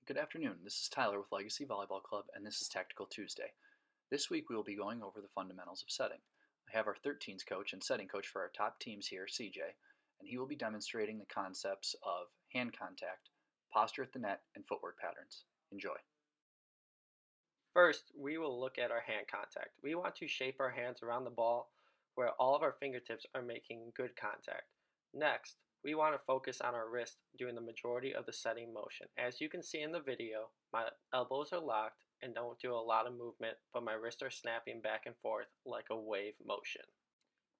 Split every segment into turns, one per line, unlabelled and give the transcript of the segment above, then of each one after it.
Good afternoon. This is Tyler with Legacy Volleyball Club, and this is Tactical Tuesday. This week we will be going over the fundamentals of setting. I have our 13s coach and setting coach for our top teams here, CJ, and he will be demonstrating the concepts of hand contact, posture at the net, and footwork patterns. Enjoy.
First, we will look at our hand contact. We want to shape our hands around the ball where all of our fingertips are making good contact. Next, we want to focus on our wrist doing the majority of the setting motion. As you can see in the video, my elbows are locked and don't do a lot of movement, but my wrists are snapping back and forth like a wave motion.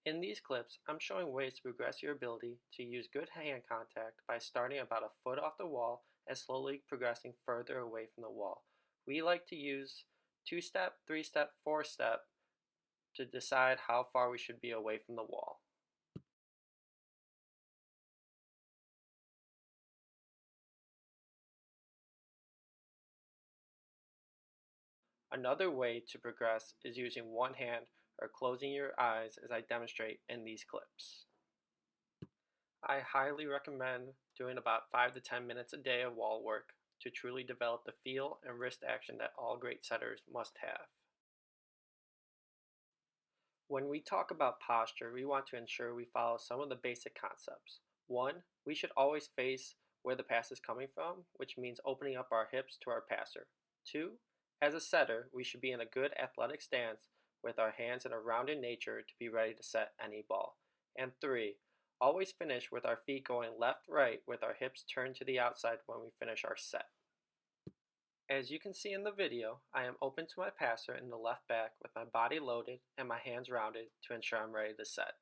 In these clips, I'm showing ways to progress your ability to use good hand contact by starting about a foot off the wall and slowly progressing further away from the wall. We like to use 2-step, 3-step, 4-step to decide how far we should be away from the wall. Another way to progress is using one hand or closing your eyes as I demonstrate in these clips. I highly recommend doing about 5 to 10 minutes a day of wall work to truly develop the feel and wrist action that all great setters must have. When we talk about posture, we want to ensure we follow some of the basic concepts. 1. We should always face where the pass is coming from, which means opening up our hips to our passer. 2. As a setter, we should be in a good athletic stance with our hands in a rounded nature to be ready to set any ball. And 3. Always finish with our feet going left-right with our hips turned to the outside when we finish our set. As you can see in the video, I am open to my passer in the left back with my body loaded and my hands rounded to ensure I'm ready to set.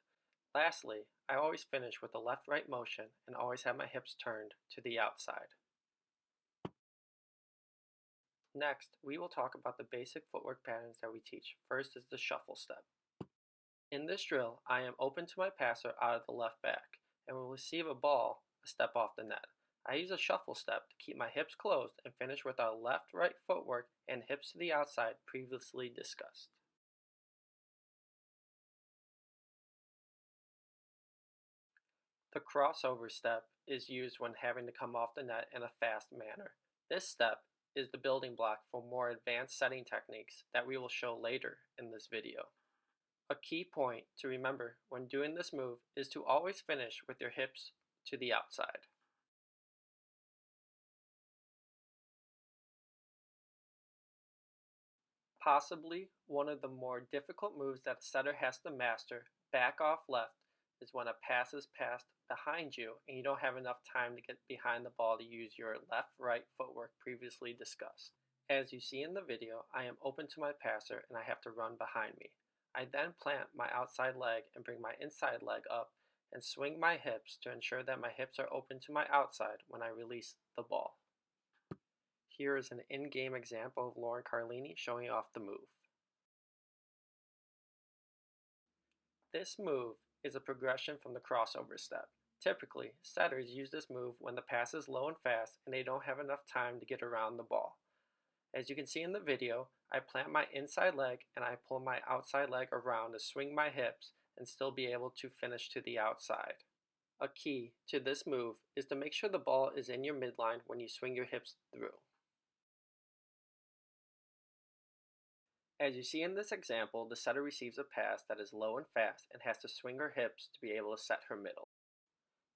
Lastly, I always finish with a left-right motion and always have my hips turned to the outside. Next, we will talk about the basic footwork patterns that we teach. First is the shuffle step. In this drill, I am open to my passer out of the left back and will receive a ball a step off the net. I use a shuffle step to keep my hips closed and finish with our left-right footwork and hips to the outside previously discussed. The crossover step is used when having to come off the net in a fast manner. This step is the building block for more advanced setting techniques that we will show later in this video. A key point to remember when doing this move is to always finish with your hips to the outside. Possibly one of the more difficult moves that a setter has to master, back off left, is when a pass is passed behind you and you don't have enough time to get behind the ball to use your left-right footwork previously discussed. As you see in the video, I am open to my passer and I have to run behind me. I then plant my outside leg and bring my inside leg up and swing my hips to ensure that my hips are open to my outside when I release the ball. Here is an in-game example of Lauren Carlini showing off the move. This move is a progression from the crossover step. Typically, setters use this move when the pass is low and fast and they don't have enough time to get around the ball. As you can see in the video, I plant my inside leg and I pull my outside leg around to swing my hips and still be able to finish to the outside. A key to this move is to make sure the ball is in your midline when you swing your hips through. As you see in this example, the setter receives a pass that is low and fast and has to swing her hips to be able to set her middle.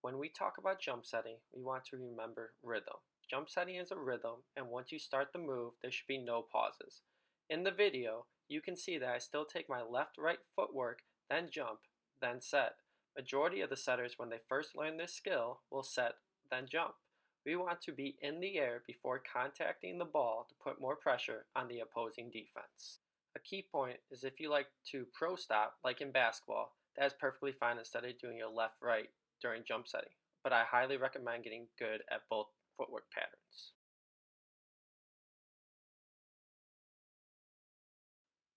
When we talk about jump setting, we want to remember rhythm. Jump setting is a rhythm, and once you start the move, there should be no pauses. In the video, you can see that I still take my left-right footwork, then jump, then set. Majority of the setters, when they first learn this skill, will set, then jump. We want to be in the air before contacting the ball to put more pressure on the opposing defense. A key point is if you like to pro stop, like in basketball, that is perfectly fine instead of doing your left-right during jump setting, but I highly recommend getting good at both footwork patterns.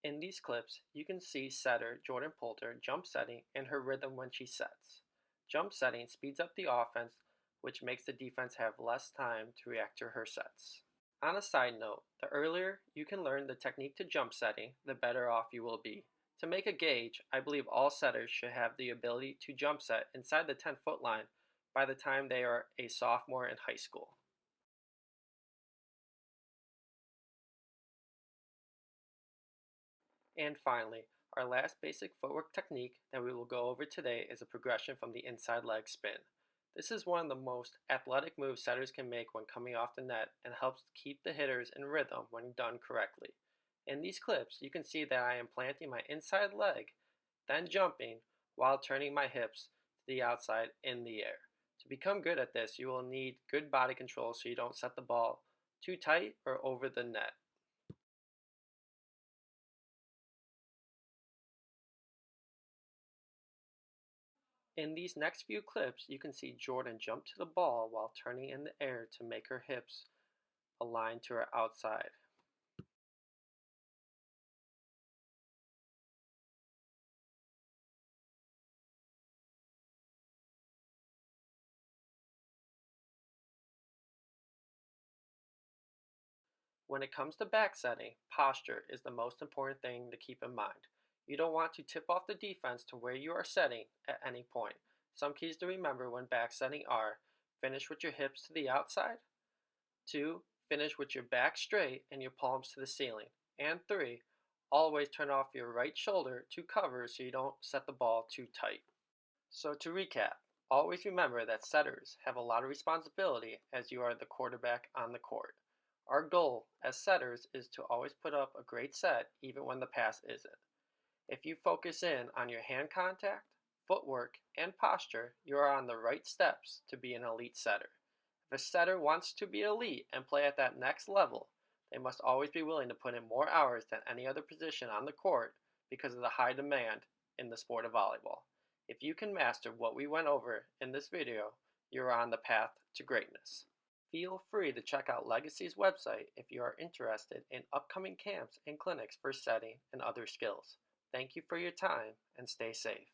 In these clips, you can see setter Jordan Poulter jump setting and her rhythm when she sets. Jump setting speeds up the offense, which makes the defense have less time to react to her sets. On a side note, the earlier you can learn the technique to jump setting, the better off you will be. To make a gauge, I believe all setters should have the ability to jump set inside the 10-foot line by the time they are a sophomore in high school. And finally, our last basic footwork technique that we will go over today is a progression from the inside leg spin. This is one of the most athletic moves setters can make when coming off the net and helps keep the hitters in rhythm when done correctly. In these clips, you can see that I am planting my inside leg, then jumping while turning my hips to the outside in the air. To become good at this, you will need good body control so you don't set the ball too tight or over the net. In these next few clips, you can see Jordan jump to the ball while turning in the air to make her hips align to her outside. When it comes to back setting, posture is the most important thing to keep in mind. You don't want to tip off the defense to where you are setting at any point. Some keys to remember when back setting are: finish with your hips to the outside, 2. Finish with your back straight and your palms to the ceiling, and 3. Always turn off your right shoulder to cover so you don't set the ball too tight. So to recap, always remember that setters have a lot of responsibility as you are the quarterback on the court. Our goal as setters is to always put up a great set even when the pass isn't. If you focus in on your hand contact, footwork, and posture, you are on the right steps to be an elite setter. If a setter wants to be elite and play at that next level, they must always be willing to put in more hours than any other position on the court because of the high demand in the sport of volleyball. If you can master what we went over in this video, you are on the path to greatness. Feel free to check out Legacy's website if you are interested in upcoming camps and clinics for setting and other skills. Thank you for your time and stay safe.